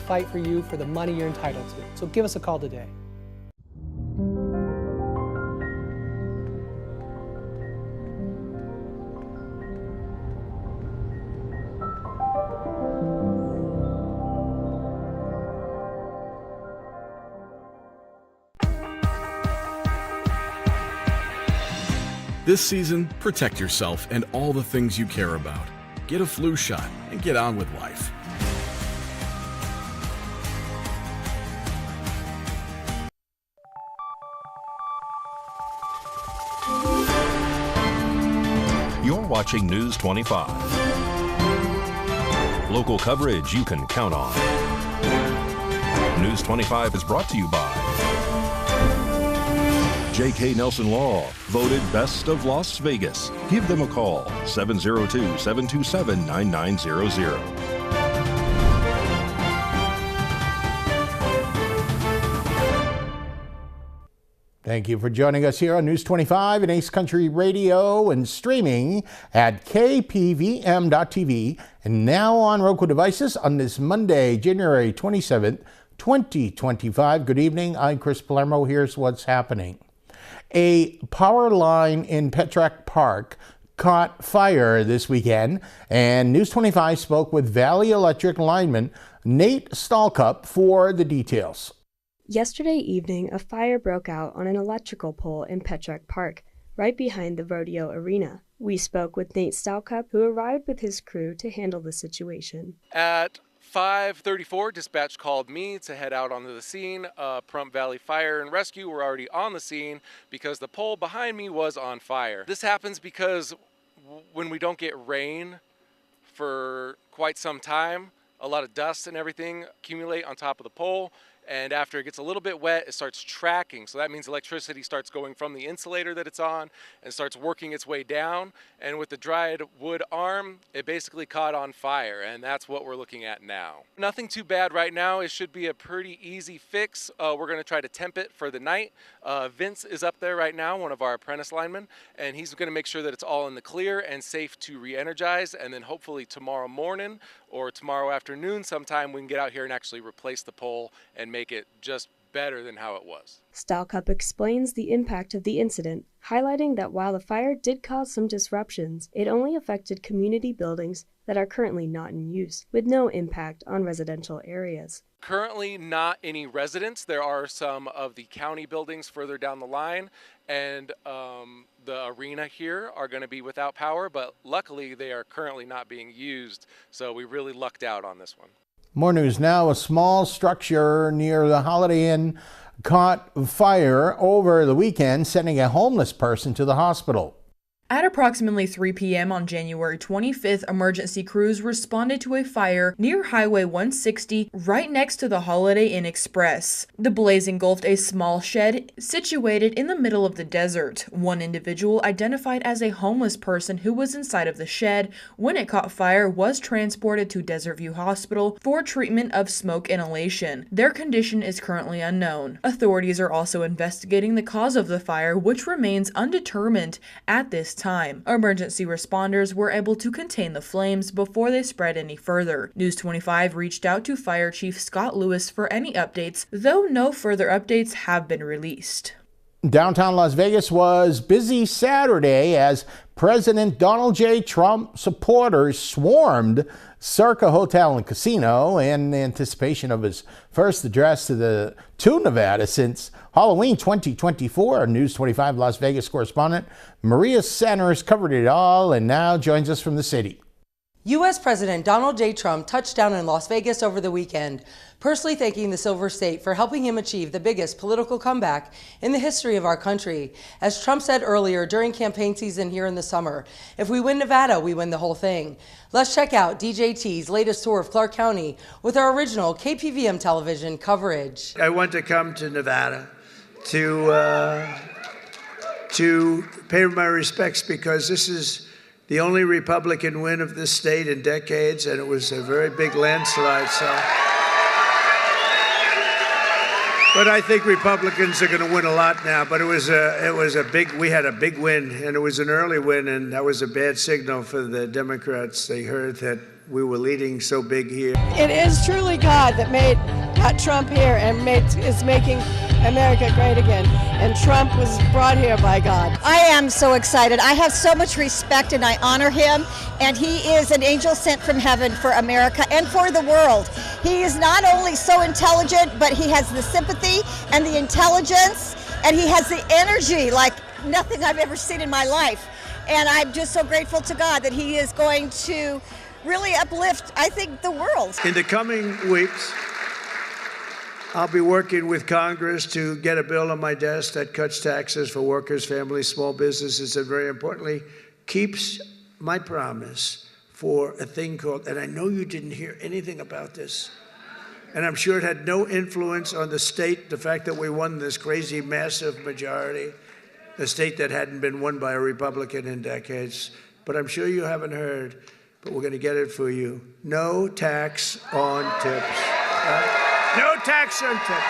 fight for you for the money you're entitled to. So give us a call today. This season, protect yourself and all the things you care about. Get a flu shot and get on with life. You're watching News 25. Local coverage you can count on. News 25 is brought to you by J.K. Nelson Law, voted Best of Las Vegas. Give them a call, 702-727-9900. Thank you for joining us here on News 25 and Ace Country Radio and streaming at KPVM.TV and now on Roku devices on this Monday, January 27th, 2025. Good evening. I'm Chris Palermo. Here's what's happening. A power line in Petrack Park caught fire this weekend, and News 25 spoke with Valley Electric lineman Nate Stalcup for the details. Yesterday evening, a fire broke out on an electrical pole in Petrack Park, right behind the rodeo arena. We spoke with Nate Stalcup, who arrived with his crew to handle the situation. At 5:34, dispatch called me to head out onto the scene. Prompt Valley Fire and Rescue were already on the scene because the pole behind me was on fire. This happens because when we don't get rain for quite some time, a lot of dust and everything accumulate on top of the pole. And after it gets a little bit wet, it starts tracking. So that means electricity starts going from the insulator that it's on and starts working its way down. And with the dried wood arm, it basically caught on fire. And that's what we're looking at now. Nothing too bad right now. It should be a pretty easy fix. We're going to try to temp it for the night. Vince is up there right now, one of our apprentice linemen, and he's going to make sure that it's all in the clear and safe to re-energize. And then hopefully tomorrow morning or tomorrow afternoon sometime we can get out here and actually replace the pole and make it just better than how it was. Stalcup explains the impact of the incident, highlighting that while the fire did cause some disruptions, it only affected community buildings that are currently not in use, with no impact on residential areas. Currently not any residents. There are some of the county buildings further down the line, and the arena here are going to be without power, but luckily they are currently not being used, so we really lucked out on this one. More news now. A small structure near the Holiday Inn caught fire over the weekend, sending a homeless person to the hospital. At approximately 3 p.m. on January 25th, emergency crews responded to a fire near Highway 160 right next to the Holiday Inn Express. The blaze engulfed a small shed situated in the middle of the desert. One individual, identified as a homeless person who was inside of the shed when it caught fire, was transported to Desert View Hospital for treatment of smoke inhalation. Their condition is currently unknown. Authorities are also investigating the cause of the fire, which remains undetermined at this time. Emergency responders were able to contain the flames before they spread any further. News 25 reached out to Fire Chief Scott Lewis for any updates, though no further updates have been released. Downtown Las Vegas was busy Saturday as President Donald J. Trump supporters swarmed Circa Hotel and Casino in anticipation of his first address to Nevada since Halloween 2024. News 25 Las Vegas correspondent Maria Sanders covered it all and now joins us from the city. U.S. President Donald J. Trump touched down in Las Vegas over the weekend, personally thanking the Silver State for helping him achieve the biggest political comeback in the history of our country. As Trump said earlier during campaign season here in the summer, if we win Nevada, we win the whole thing. Let's check out DJT's latest tour of Clark County with our original KPVM television coverage. I want to come to Nevada to pay my respects because this is the only Republican win of this state in decades, and it was a very big landslide. But I think Republicans are going to win a lot now. But we had a big win, and it was an early win, and that was a bad signal for the Democrats. They heard that we were leading so big here. It is truly God that got Trump here and is making America great again. And Trump was brought here by God. I am so excited. I have so much respect and I honor him. And he is an angel sent from heaven for America and for the world. He is not only so intelligent, but he has the sympathy and the intelligence, and he has the energy like nothing I've ever seen in my life. And I'm just so grateful to God that he is going to really uplift, I think, the world. In the coming weeks, I'll be working with Congress to get a bill on my desk that cuts taxes for workers, families, small businesses, and very importantly, keeps my promise for a thing called, and I know you didn't hear anything about this, and I'm sure it had no influence on the state, the fact that we won this crazy, massive majority, a state that hadn't been won by a Republican in decades. But I'm sure you haven't heard, but we're going to get it for you. No tax on tips. No tax on tips.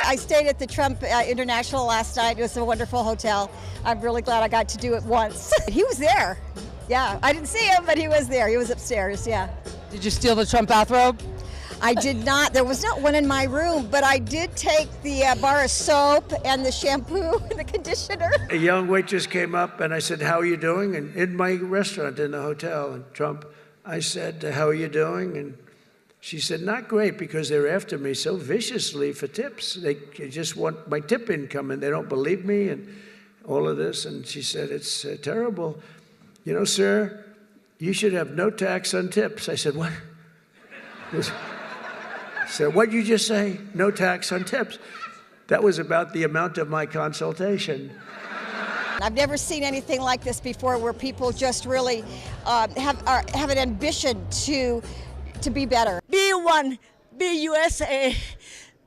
I stayed at the Trump International last night. It was a wonderful hotel. I'm really glad I got to do it once. He was there. Yeah, I didn't see him, but he was there. He was upstairs, yeah. Did you steal the Trump bathrobe? I did not. There was not one in my room, but I did take the bar of soap and the shampoo and the conditioner. A young waitress came up and I said, "How are you doing?" And in my restaurant in the hotel, and Trump, I said, "How are you doing?" And she said, "Not great, because they're after me so viciously for tips. They just want my tip income and they don't believe me and all of this." And she said, "It's terrible. You know, sir, you should have no tax on tips." I said, "What?" I said, "What'd you just say? No tax on tips?" That was about the amount of my consultation. I've never seen anything like this before, where people just really have an ambition to be better. Be one, be USA,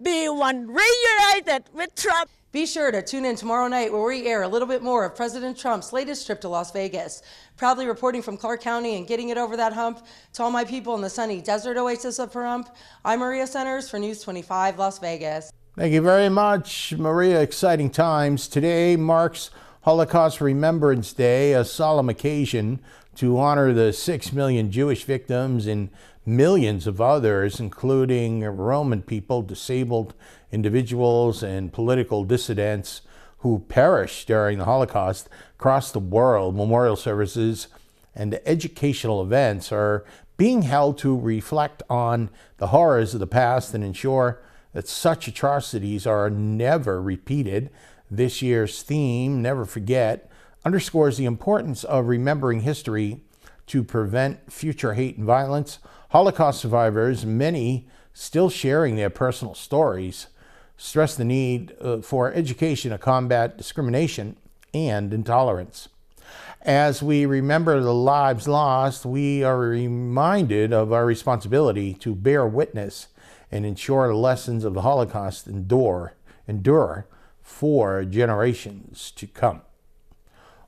be one, reunited with Trump. Be sure to tune in tomorrow night where we air a little bit more of President Trump's latest trip to Las Vegas. Proudly reporting from Clark County and getting it over that hump to all my people in the sunny desert oasis of Pahrump, I'm Maria Centers for News 25 Las Vegas. Thank you very much, Maria. Exciting times. Today marks Holocaust Remembrance Day, a solemn occasion to honor the 6 million Jewish victims and millions of others, including Roman people, disabled individuals, and political dissidents who perished during the Holocaust across the world. Memorial services and educational events are being held to reflect on the horrors of the past and ensure that such atrocities are never repeated. This year's theme, Never Forget, underscores the importance of remembering history to prevent future hate and violence. Holocaust survivors, many still sharing their personal stories, stress the need for education to combat discrimination and intolerance. As we remember the lives lost, we are reminded of our responsibility to bear witness and ensure the lessons of the Holocaust endure for generations to come.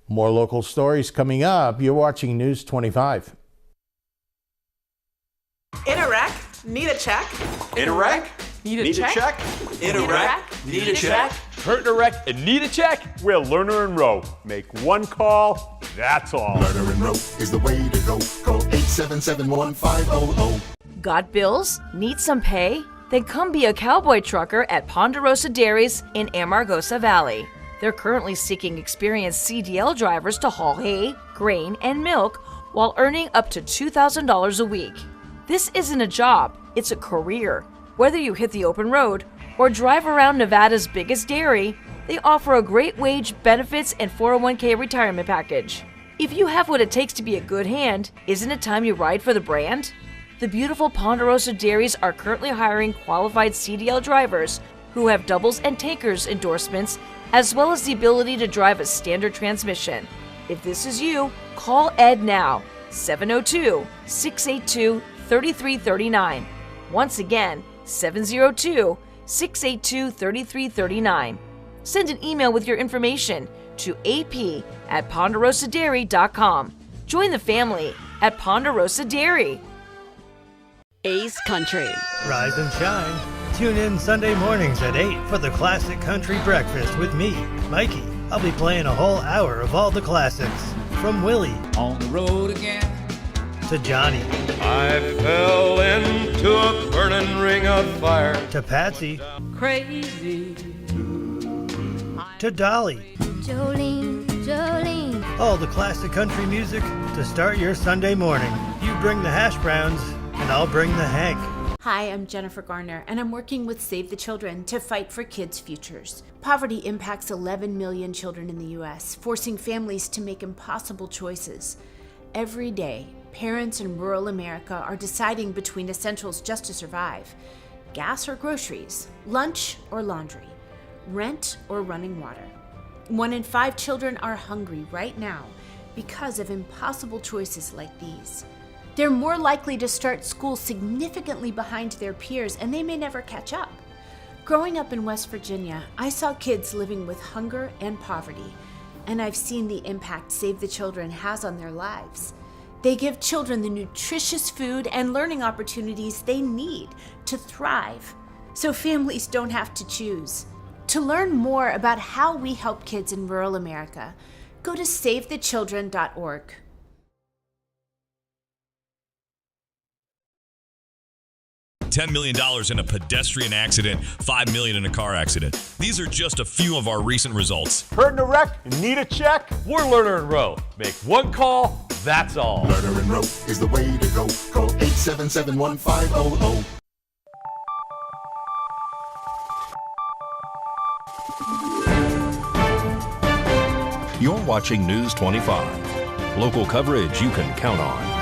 More local stories coming up. You're watching News 25. In a wreck, need a check. In a wreck, need a check. In a wreck, need a check. Hurt in a wreck and need a check? We're Lerner and Rowe. Make one call, that's all. Lerner and Rowe is the way to go. Call 877-1500. Got bills? Need some pay? Then come be a cowboy trucker at Ponderosa Dairies in Amargosa Valley. They're currently seeking experienced CDL drivers to haul hay, grain, and milk while earning up to $2,000 a week. This isn't a job, it's a career. Whether you hit the open road or drive around Nevada's biggest dairy, they offer a great wage, benefits, and 401k retirement package. If you have what it takes to be a good hand, isn't it time you ride for the brand? The beautiful Ponderosa Dairies are currently hiring qualified CDL drivers who have doubles and tankers endorsements, as well as the ability to drive a standard transmission. If this is you, call Ed now, 702-682-3339. Once again, 702-682-3339. Send an email with your information to ap@ponderosadairy.com. Join the family at Ponderosa Dairy. Ace Country. Rise and shine. Tune in Sunday mornings at 8 for the Classic Country Breakfast with me, Mikey. I'll be playing a whole hour of all the classics. From Willie. On the road again. to Johnny. I fell into a burning ring of fire. To Patsy. Crazy. To Dolly. Jolene, Jolene. All the classic country music to start your Sunday morning. You bring the hash browns, and I'll bring the Hank. Hi, I'm Jennifer Garner, and I'm working with Save the Children to fight for kids' futures. Poverty impacts 11 million children in the U.S., forcing families to make impossible choices. Every day, parents in rural America are deciding between essentials just to survive: gas or groceries, lunch or laundry, rent or running water. 1 in 5 children are hungry right now because of impossible choices like these. They're more likely to start school significantly behind their peers, and they may never catch up. Growing up in West Virginia, I saw kids living with hunger and poverty, and I've seen the impact Save the Children has on their lives. They give children the nutritious food and learning opportunities they need to thrive, so families don't have to choose. To learn more about how we help kids in rural America, go to SaveTheChildren.org. $10 million in a pedestrian accident, $5 million in a car accident. These are just a few of our recent results. Hurt in a wreck? Need a check? We're Lerner and Rowe. Make one call, that's all. Lerner and Rowe is the way to go. Call 877-1500. You're watching News 25. Local coverage you can count on.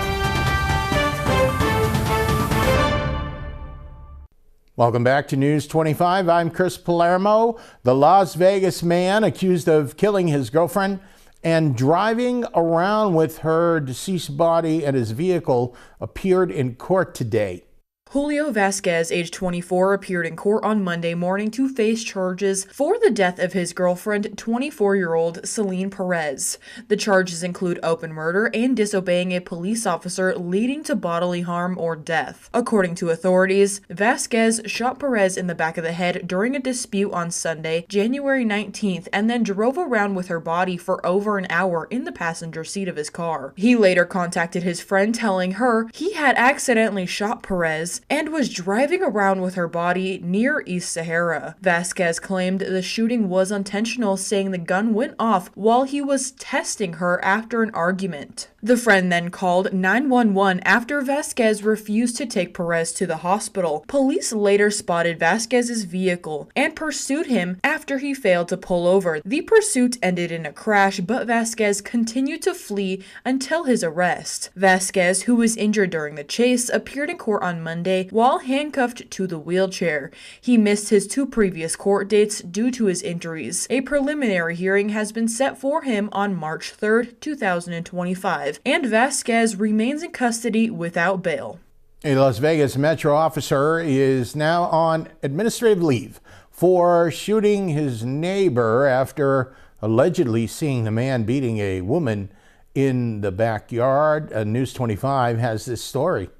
Welcome back to News 25. I'm Chris Palermo. The Las Vegas man accused of killing his girlfriend and driving around with her deceased body and his vehicle appeared in court today. Julio Vasquez, age 24, appeared in court on Monday morning to face charges for the death of his girlfriend, 24-year-old Celine Perez. The charges include open murder and disobeying a police officer, leading to bodily harm or death. According to authorities, Vasquez shot Perez in the back of the head during a dispute on Sunday, January 19th, and then drove around with her body for over an hour in the passenger seat of his car. He later contacted his friend, telling her he had accidentally shot Perez and was driving around with her body near East Sahara. Vasquez claimed the shooting was intentional, saying the gun went off while he was testing her after an argument. The friend then called 911 after Vasquez refused to take Perez to the hospital. Police later spotted Vasquez's vehicle and pursued him after he failed to pull over. The pursuit ended in a crash, but Vasquez continued to flee until his arrest. Vasquez, who was injured during the chase, appeared in court on Monday while handcuffed to the wheelchair. He missed his 2 previous court dates due to his injuries. A preliminary hearing has been set for him on March 3rd, 2025. And Vasquez remains in custody without bail. A Las Vegas Metro officer is now on administrative leave for shooting his neighbor after allegedly seeing the man beating a woman in the backyard. News 25 has this story.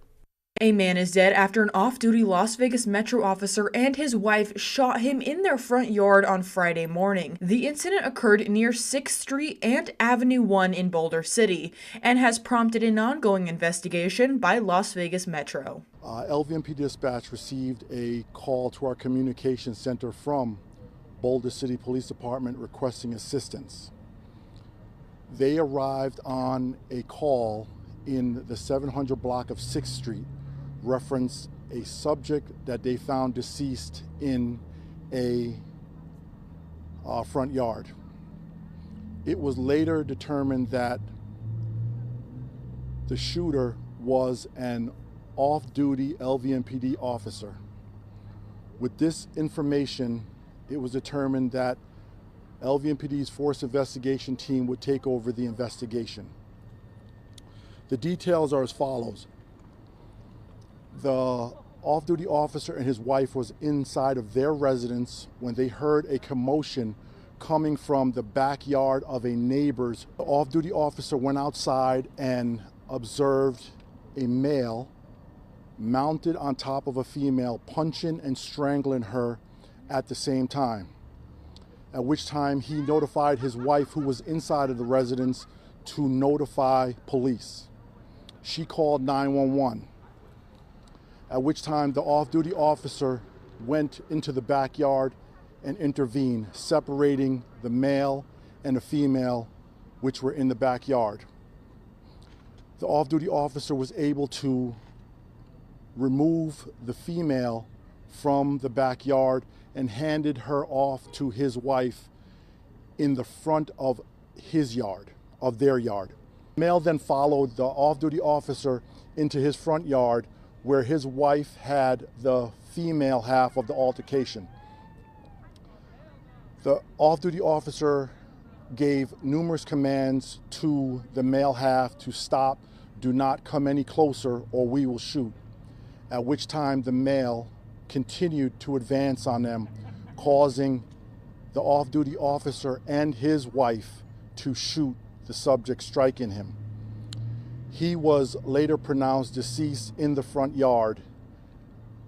A man is dead after an off-duty Las Vegas Metro officer and his wife shot him in their front yard on Friday morning. The incident occurred near 6th Street and Avenue 1 in Boulder City and has prompted an ongoing investigation by Las Vegas Metro. LVMP Dispatch received a call to our communications center from Boulder City Police Department requesting assistance. They arrived on a call in the 700 block of 6th Street, reference a subject that they found deceased in a front yard. It was later determined that the shooter was an off-duty LVMPD officer. With this information, it was determined that LVMPD's force investigation team would take over the investigation. The details are as follows. The off-duty officer and his wife was inside of their residence when they heard a commotion coming from the backyard of a neighbor's. The off-duty officer went outside and observed a male mounted on top of a female, punching and strangling her at the same time, at which time he notified his wife, who was inside of the residence, to notify police. She called 911, at which time the off-duty officer went into the backyard and intervened, separating the male and the female which were in the backyard. The off-duty officer was able to remove the female from the backyard and handed her off to his wife in the front of his yard, of their yard. The male then followed the off-duty officer into his front yard where his wife had the female half of the altercation. The off-duty officer gave numerous commands to the male half to stop, do not come any closer or we will shoot, at which time the male continued to advance on them, causing the off-duty officer and his wife to shoot the subject, striking him. He was later pronounced deceased in the front yard,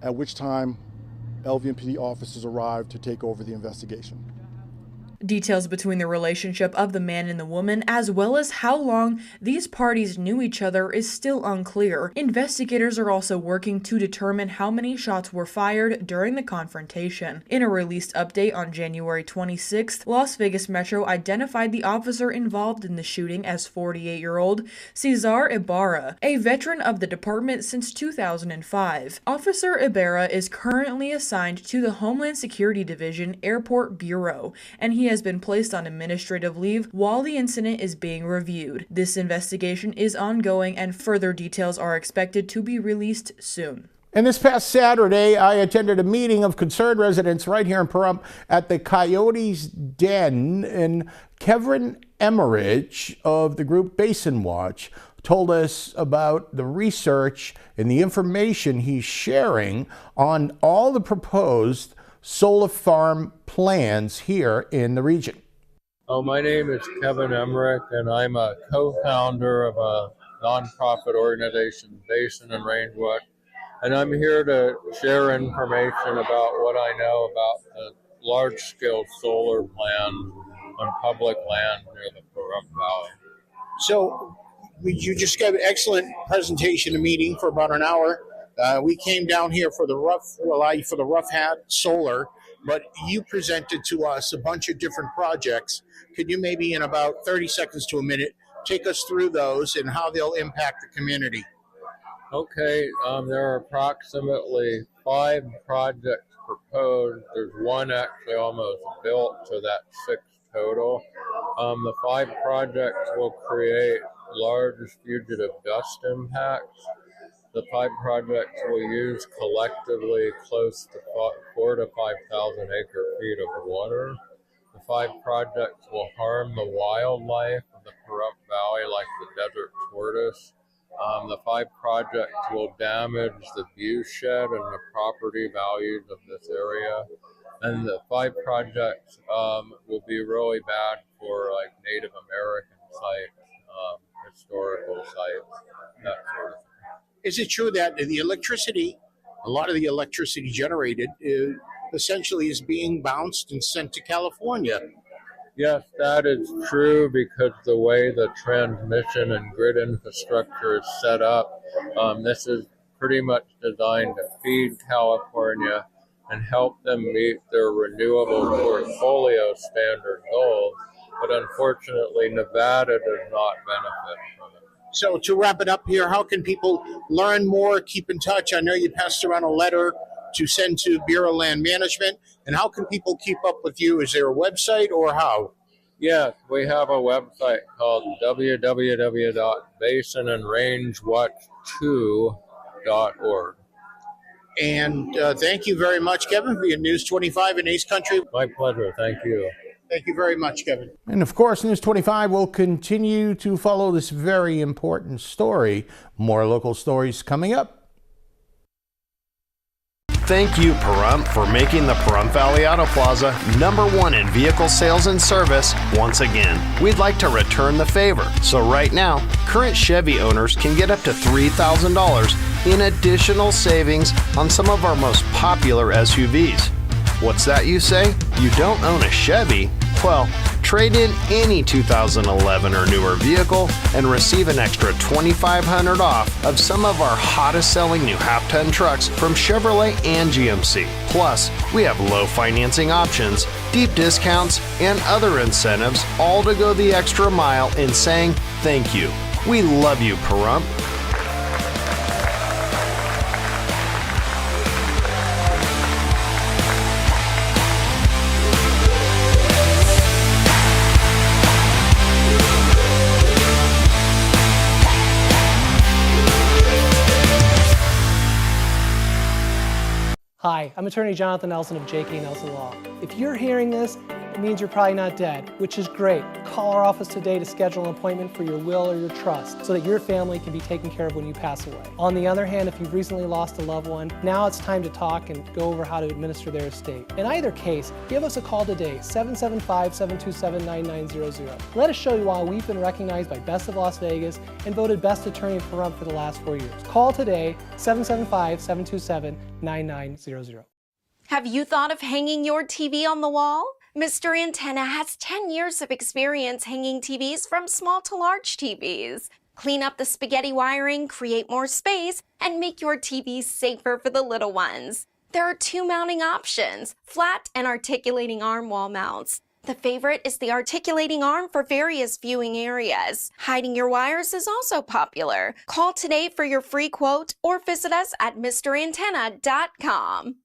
at which time LVMPD officers arrived to take over the investigation. Details between the relationship of the man and the woman, as well as how long these parties knew each other, is still unclear. Investigators are also working to determine how many shots were fired during the confrontation. In a released update on January 26th, Las Vegas Metro identified the officer involved in the shooting as 48-year-old Cesar Ibarra, a veteran of the department since 2005. Officer Ibarra is currently assigned to the Homeland Security Division Airport Bureau, and he has been placed on administrative leave while the incident is being reviewed. This investigation is ongoing and further details are expected to be released soon. And this past Saturday, I attended a meeting of concerned residents right here in Pahrump at the Coyote's Den, and Kevin Emmerich of the group Basin Watch told us about the research and the information he's sharing on all the proposed solar farm plans here in the region. My name is Kevin Emmerich, and I'm a co-founder of a nonprofit organization, Basin and Range Watch, and I'm here to share information about what I know about the large-scale solar plan on public land near the Pahrump Valley. So you just gave an excellent presentation, a meeting for about an hour. We came down here for the Rough Hat Solar, but you presented to us a bunch of different projects. Could you maybe in about 30 seconds to a minute take us through those and how they'll impact the community? Okay, there are approximately 5 projects proposed. There's one actually almost built, so that's 6 total. The 5 projects will create large fugitive dust impacts. The 5 projects will use collectively close to 4,000 to 5,000 acre-feet of water. The 5 projects will harm the wildlife of the Pahrump Valley, like the desert tortoise. The 5 projects will damage the viewshed and the property values of this area. And the 5 projects will be really bad for like Native American sites, historical sites, that sort of thing. Is it true that the electricity, a lot of the electricity generated, essentially is being bounced and sent to California? Yes, that is true, because the way the transmission and grid infrastructure is set up, this is pretty much designed to feed California and help them meet their renewable portfolio standard goals. But unfortunately, Nevada does not benefit from it. So to wrap it up here, how can people learn more, keep in touch? I know you passed around a letter to send to Bureau of Land Management. And how can people keep up with you? Is there a website or how? Yes, we have a website called www.basinandrangewatch2.org. And thank you very much, Kevin, for your News 25 in Ace Country. My pleasure. Thank you. Thank you very much, Kevin. And of course, News 25 will continue to follow this very important story. More local stories coming up. Thank you, Pahrump, for making the Pahrump Valley Auto Plaza #1 in vehicle sales and service once again. We'd like to return the favor. So right now, current Chevy owners can get up to $3,000 in additional savings on some of our most popular SUVs. What's that, you say? You don't own a Chevy? Well, Trade in any 2011 or newer vehicle and receive an extra $2,500 off of some of our hottest selling new half-ton trucks from Chevrolet and GMC. Plus, we have low financing options, deep discounts, and other incentives, all to go the extra mile in saying thank you. We love you, Pahrump. Hi, I'm attorney Jonathan Nelson of J.K. Nelson Law. If you're hearing this, it means you're probably not dead, which is great. Call our office today to schedule an appointment for your will or your trust so that your family can be taken care of when you pass away. On the other hand, if you've recently lost a loved one, now it's time to talk and go over how to administer their estate. In either case, give us a call today, 775-727-9900. Let us show you why we've been recognized by Best of Las Vegas and voted Best Attorney in Pahrump for the last 4 years. Call today, 775-727-9900. Have you thought of hanging your TV on the wall? Mr. Antenna has 10 years of experience hanging TVs from small to large TVs. Clean up the spaghetti wiring, create more space, and make your TV safer for the little ones. There are 2 mounting options, flat and articulating arm wall mounts. The favorite is the articulating arm for various viewing areas. Hiding your wires is also popular. Call today for your free quote or visit us at MrAntenna.com.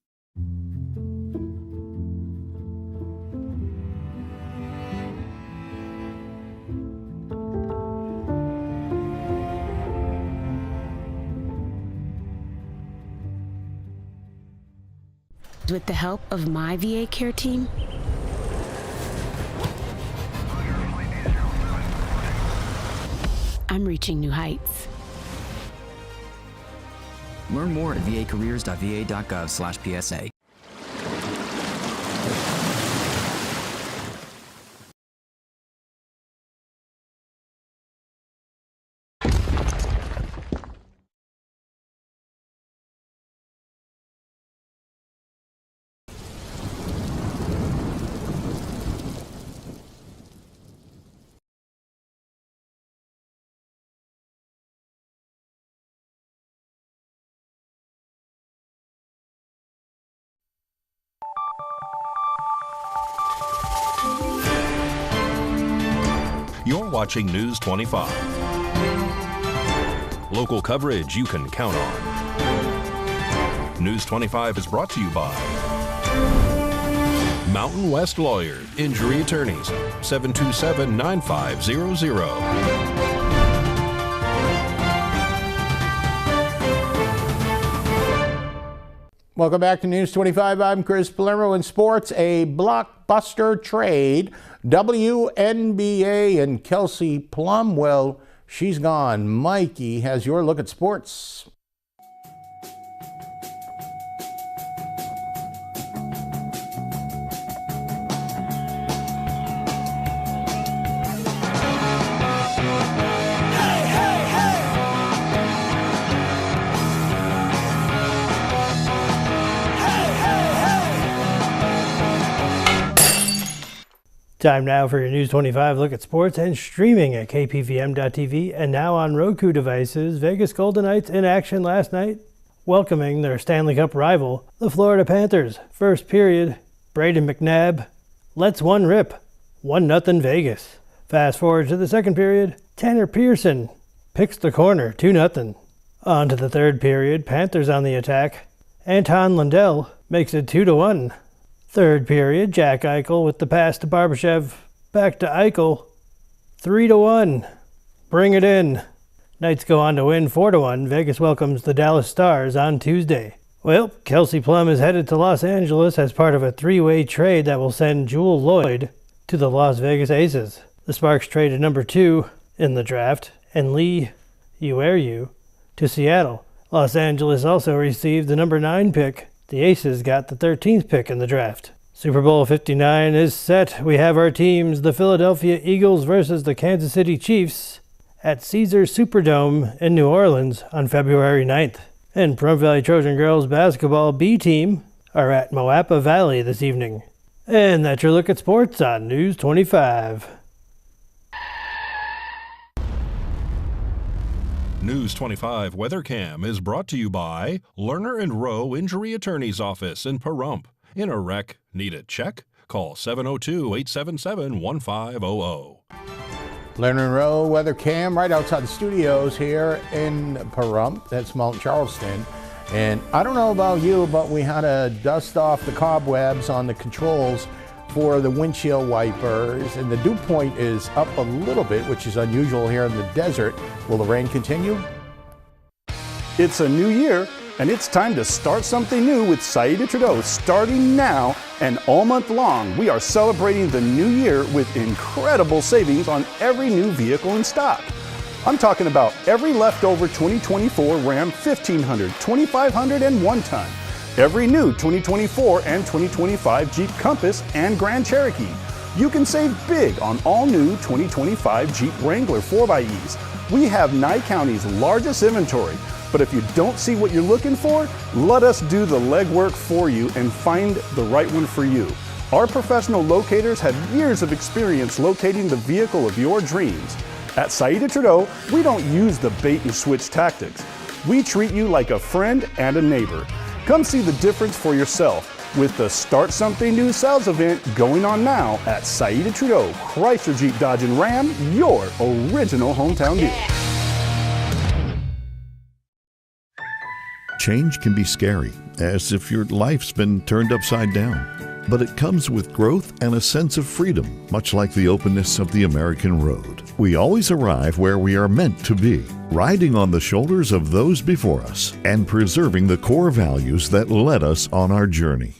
With the help of my VA care team, I'm reaching new heights. Learn more at vacareers.va.gov/PSA. You're watching News 25. Local coverage you can count on. News 25 is brought to you by Mountain West Lawyers, Injury Attorneys, 727-9500. Welcome back to News 25. I'm Chris Palermo. In sports, a blockbuster trade. WNBA and Kelsey Plum, well, she's gone. Mikey has your look at sports. Time now for your News 25 look at sports and streaming at KPVM.TV and now on Roku devices. Vegas Golden Knights in action last night, welcoming their Stanley Cup rival, the Florida Panthers. First period, Braden McNabb lets one rip, 1-0 Vegas. Fast forward to the second period, Tanner Pearson picks the corner, 2-0. On to the third period, Panthers on the attack. Anton Lundell makes it 2-1. Third period, Jack Eichel with the pass to Barbashev. Back to Eichel. 3-1. Bring it in. Knights go on to win 4-1. Vegas welcomes the Dallas Stars on Tuesday. Well, Kelsey Plum is headed to Los Angeles as part of a 3-way trade that will send Jewel Lloyd to the Las Vegas Aces. The Sparks traded number 2 in the draft and Lee Ueriu to Seattle. Los Angeles also received the number 9 pick. The Aces got the 13th pick in the draft. Super Bowl 59 is set. We have our teams, the Philadelphia Eagles versus the Kansas City Chiefs at Caesars Superdome in New Orleans on February 9th. And Pahrump Valley Trojan Girls Basketball B team are at Moapa Valley this evening. And that's your look at sports on News 25. News 25 WeatherCam is brought to you by Lerner and Rowe Injury Attorney's Office in Pahrump. In a wreck, need a check? Call 702-877-1500. Lerner Rowe Weather Cam right outside the studios here in Pahrump. That's Mount Charleston. And I don't know about you, but we had to dust off the cobwebs on the controls for the windshield wipers, and the dew point is up a little bit, which is unusual here in the desert. Will the rain continue? It's a new year, and it's time to start something new with Saïda Trudeau. Starting now and all month long, we are celebrating the new year with incredible savings on every new vehicle in stock. I'm talking about every leftover 2024 Ram 1500, 2500, and 1-ton. Every new 2024 and 2025 Jeep Compass and Grand Cherokee. You can save big on all new 2025 Jeep Wrangler 4xEs. We have Nye County's largest inventory, but if you don't see what you're looking for, let us do the legwork for you and find the right one for you. Our professional locators have years of experience locating the vehicle of your dreams. At Saïda Trudeau, we don't use the bait and switch tactics. We treat you like a friend and a neighbor. Come see the difference for yourself with the Start Something New sales event going on now at Saïda Trudeau, Chrysler Jeep Dodge and Ram, your original hometown dealer. Change can be scary, as if your life's been turned upside down. But it comes with growth and a sense of freedom, much like the openness of the American road. We always arrive where we are meant to be, riding on the shoulders of those before us and preserving the core values that led us on our journey.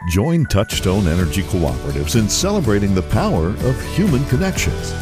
Join Touchstone Energy Cooperatives in celebrating the power of human connections.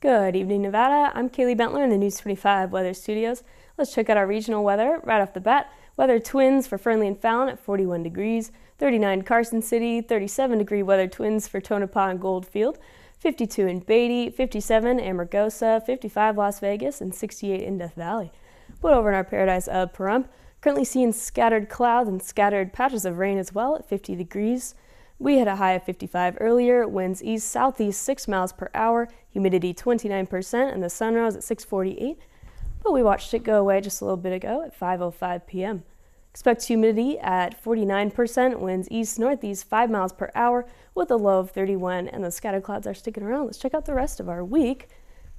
Good evening, Nevada. I'm Kaylee Bentler in the News 25 Weather Studios. Let's check out our regional weather right off the bat. Weather twins for Fernley and Fallon at 41 degrees, 39 Carson City, 37-degree weather twins for Tonopah and Goldfield, 52 in Beatty, 57 Amargosa, 55 Las Vegas, and 68 in Death Valley. But over in our paradise of Pahrump, currently seeing scattered clouds and scattered patches of rain as well at 50 degrees. We had a high of 55 earlier, winds east-southeast 6 miles per hour, humidity 29%, and the sun rose at 6:48. But we watched it go away just a little bit ago at 5:05 p.m. Expect humidity at 49%, winds east-northeast 5 miles per hour with a low of 31, and the scattered clouds are sticking around. Let's check out the rest of our week.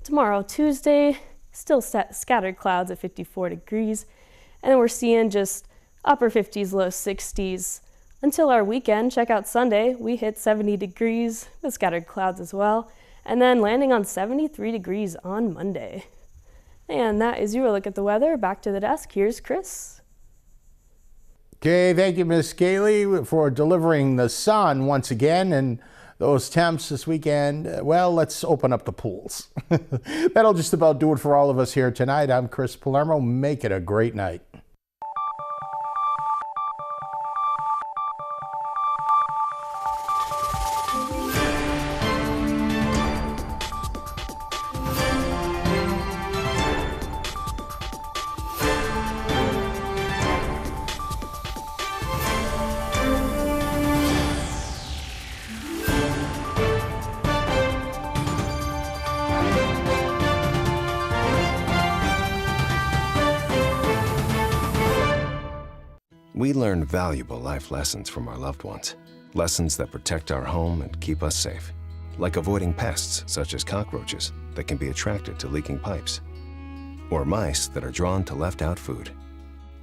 Tomorrow, Tuesday, still scattered clouds at 54 degrees, and then we're seeing just upper 50s, low 60s. Until our weekend, check out Sunday, we hit 70 degrees with scattered clouds as well, and then landing on 73 degrees on Monday. And that is your look at the weather. Back to the desk, here's Chris. Okay, thank you, Miss Kaylee, for delivering the sun once again, and those temps this weekend. Well, let's open up the pools. That'll just about do it for all of us here tonight. I'm Chris Palermo. Make it a great night. We learn valuable life lessons from our loved ones. Lessons that protect our home and keep us safe. Like avoiding pests such as cockroaches that can be attracted to leaking pipes. or mice that are drawn to left-out food.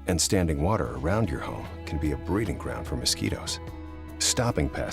And standing water around your home can be a breeding ground for mosquitoes. Stopping pests